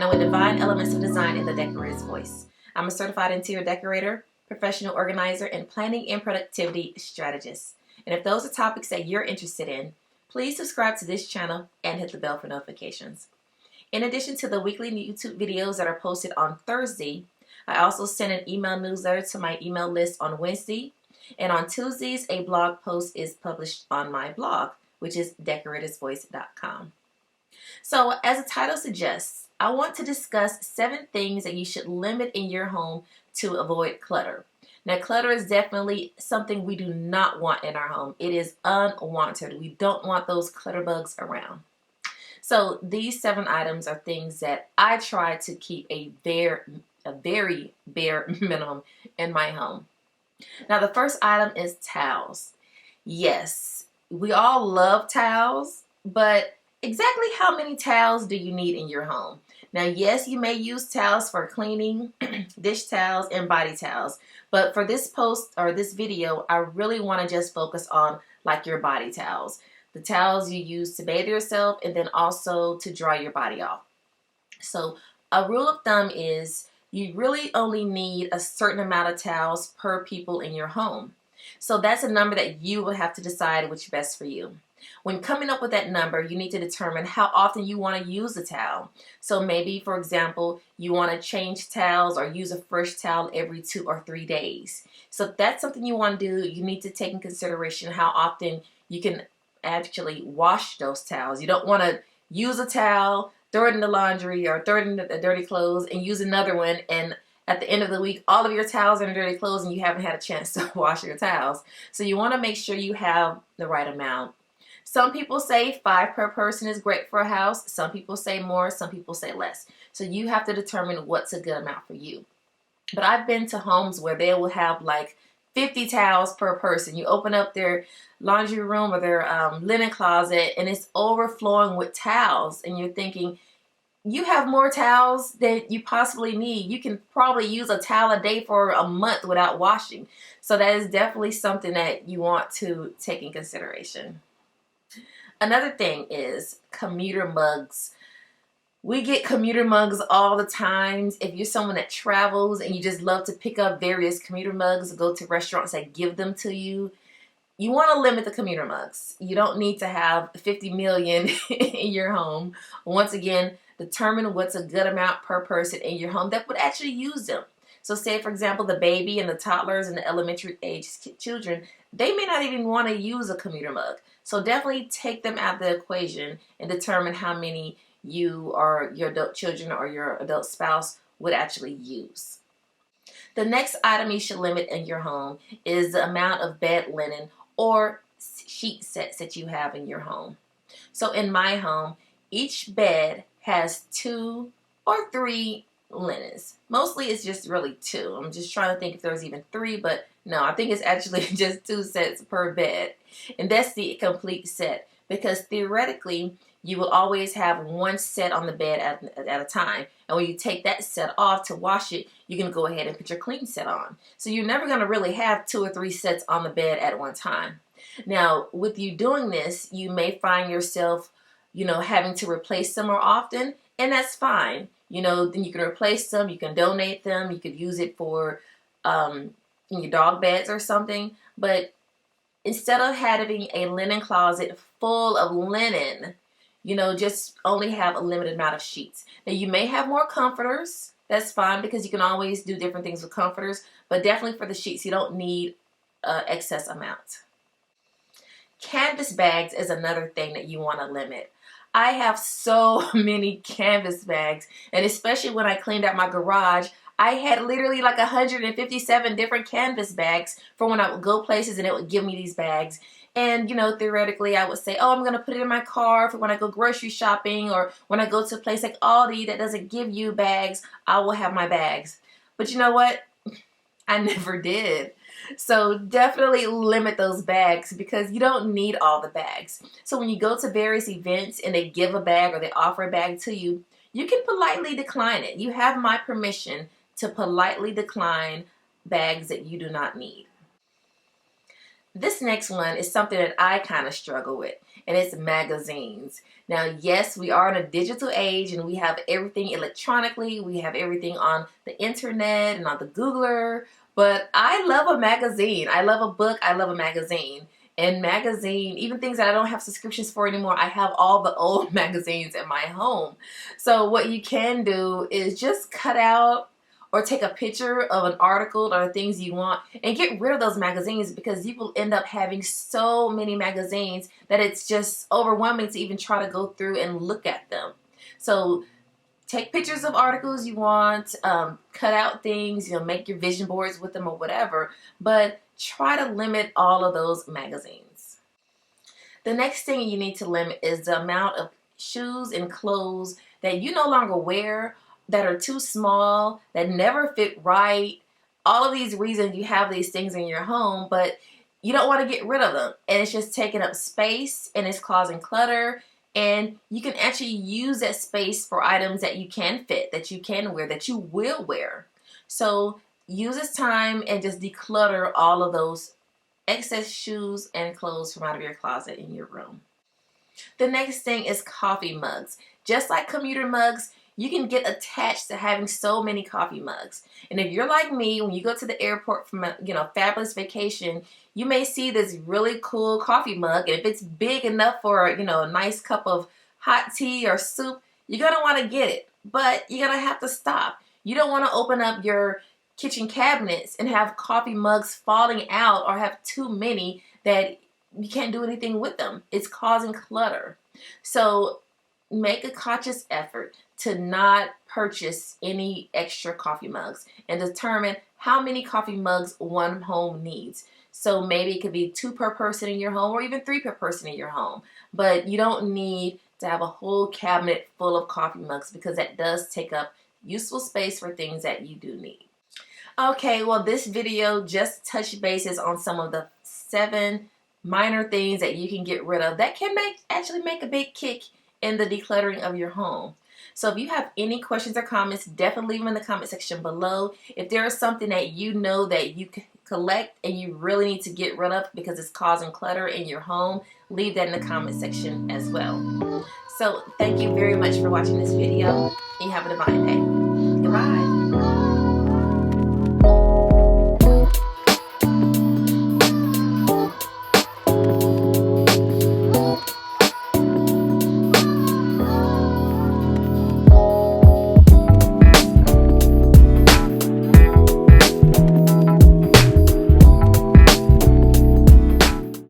and with divine elements of design in the decorator's voice. I'm a certified interior decorator, professional organizer, and planning and productivity strategist. And if those are topics that you're interested in, please subscribe to this channel and hit the bell for notifications. In addition to the weekly YouTube videos that are posted on Thursday, I also send an email newsletter to my email list on Wednesday. And on Tuesdays, a blog post is published on my blog, which is decoratorsvoice.com. So, as the title suggests, I want to discuss 7 things that you should limit in your home to avoid clutter. Now, clutter is definitely something we do not want in our home. It is unwanted. We don't want those clutter bugs around. So, these 7 items are things that I try to keep a very bare minimum in my home. Now, the first item is towels. Yes, we all love towels, but exactly how many towels do you need in your home? Now, yes, you may use towels for cleaning, dish towels, and body towels. But for this post or this video, I really want to just focus on like your body towels. The towels you use to bathe yourself and then also to dry your body off. So a rule of thumb is you really only need a certain amount of towels per people in your home. So that's a number that you will have to decide which is best for you. When coming up with that number, you need to determine how often you want to use the towel. So maybe, for example, you want to change towels or use a fresh towel every 2 or 3 days. So if that's something you want to do, you need to take in consideration how often you can actually wash those towels. You don't want to use a towel, throw it in the laundry or throw it in the dirty clothes and use another one, and at the end of the week, all of your towels are in dirty clothes and you haven't had a chance to wash your towels. So you want to make sure you have the right amount. Some people say 5 per person is great for a house. Some people say more, some people say less. So you have to determine what's a good amount for you. But I've been to homes where they will have like 50 towels per person. You open up their laundry room or their linen closet and it's overflowing with towels, and you're thinking, you have more towels than you possibly need. You can probably use a towel a day for a month without washing. So that is definitely something that you want to take in consideration. Another thing is commuter mugs. We get commuter mugs all the time. If you're someone that travels and you just love to pick up various commuter mugs, go to restaurants that give them to you, you want to limit the commuter mugs. You don't need to have 50 million in your home. Once again, determine what's a good amount per person in your home that would actually use them. So say, for example, the baby and the toddlers and the elementary age children, they may not even want to use a commuter mug. So definitely take them out of the equation and determine how many you or your adult children or your adult spouse would actually use. The next item you should limit in your home is the amount of bed linen or sheet sets that you have in your home. So in my home, each bed has 2 or 3 linens. Mostly it's just really 2. I'm just trying to think if there's even 3, but no, I think it's actually just 2 sets per bed. And that's the complete set, because theoretically you will always have 1 set on the bed at a time. And when you take that set off to wash it, you can go ahead and put your clean set on. So you're never going to really have 2 or 3 sets on the bed at one time. Now, with you doing this, you may find yourself, having to replace them more often, and that's fine. Then you can replace them, you can donate them, you could use it for your dog beds or something. But instead of having a linen closet full of linen, just only have a limited amount of sheets. Now, you may have more comforters. That's fine, because you can always do different things with comforters. But definitely for the sheets, you don't need excess amount. Canvas bags is another thing that you want to limit. I have so many canvas bags, and especially when I cleaned out my garage, I had literally like 157 different canvas bags for when I would go places and it would give me these bags. And, theoretically, I would say, oh, I'm going to put it in my car for when I go grocery shopping, or when I go to a place like Aldi that doesn't give you bags, I will have my bags. But you know what? I never did. So definitely limit those bags, because you don't need all the bags. So when you go to various events and they give a bag or they offer a bag to you, you can politely decline it. You have my permission to politely decline bags that you do not need. This next one is something that I kind of struggle with, and it's magazines. Now, yes, we are in a digital age and we have everything electronically. We have everything on the internet and on the Googler, but I love a magazine. I love a book. I love a magazine. And magazine, even things that I don't have subscriptions for anymore, I have all the old magazines in my home. So what you can do is just cut out or take a picture of an article or things you want and get rid of those magazines, because you will end up having so many magazines that it's just overwhelming to even try to go through and look at them. So take pictures of articles you want, cut out things, make your vision boards with them or whatever, but try to limit all of those magazines. The next thing you need to limit is the amount of shoes and clothes that you no longer wear, that are too small, that never fit right. All of these reasons you have these things in your home, but you don't want to get rid of them. And it's just taking up space and it's causing clutter. And you can actually use that space for items that you can fit, that you can wear, that you will wear. So use this time and just declutter all of those excess shoes and clothes from out of your closet in your room. The next thing is coffee mugs. Just like commuter mugs, you can get attached to having so many coffee mugs. And if you're like me, when you go to the airport from a fabulous vacation, you may see this really cool coffee mug. And if it's big enough for a nice cup of hot tea or soup, you're going to want to get it. But you're going to have to stop. You don't want to open up your kitchen cabinets and have coffee mugs falling out or have too many that you can't do anything with them. It's causing clutter. So make a conscious effort to not purchase any extra coffee mugs and determine how many coffee mugs one home needs. So maybe it could be 2 per person in your home or even 3 per person in your home. But you don't need to have a whole cabinet full of coffee mugs, because that does take up useful space for things that you do need. Okay, well, this video just touched bases on some of the 7 minor things that you can get rid of that can actually make a big kick in the decluttering of your home. So if you have any questions or comments, definitely leave them in the comment section below. If there is something that you know that you collect and you really need to get rid of because it's causing clutter in your home, leave that in the comment section as well. So thank you very much for watching this video. You have a divine day. Goodbye.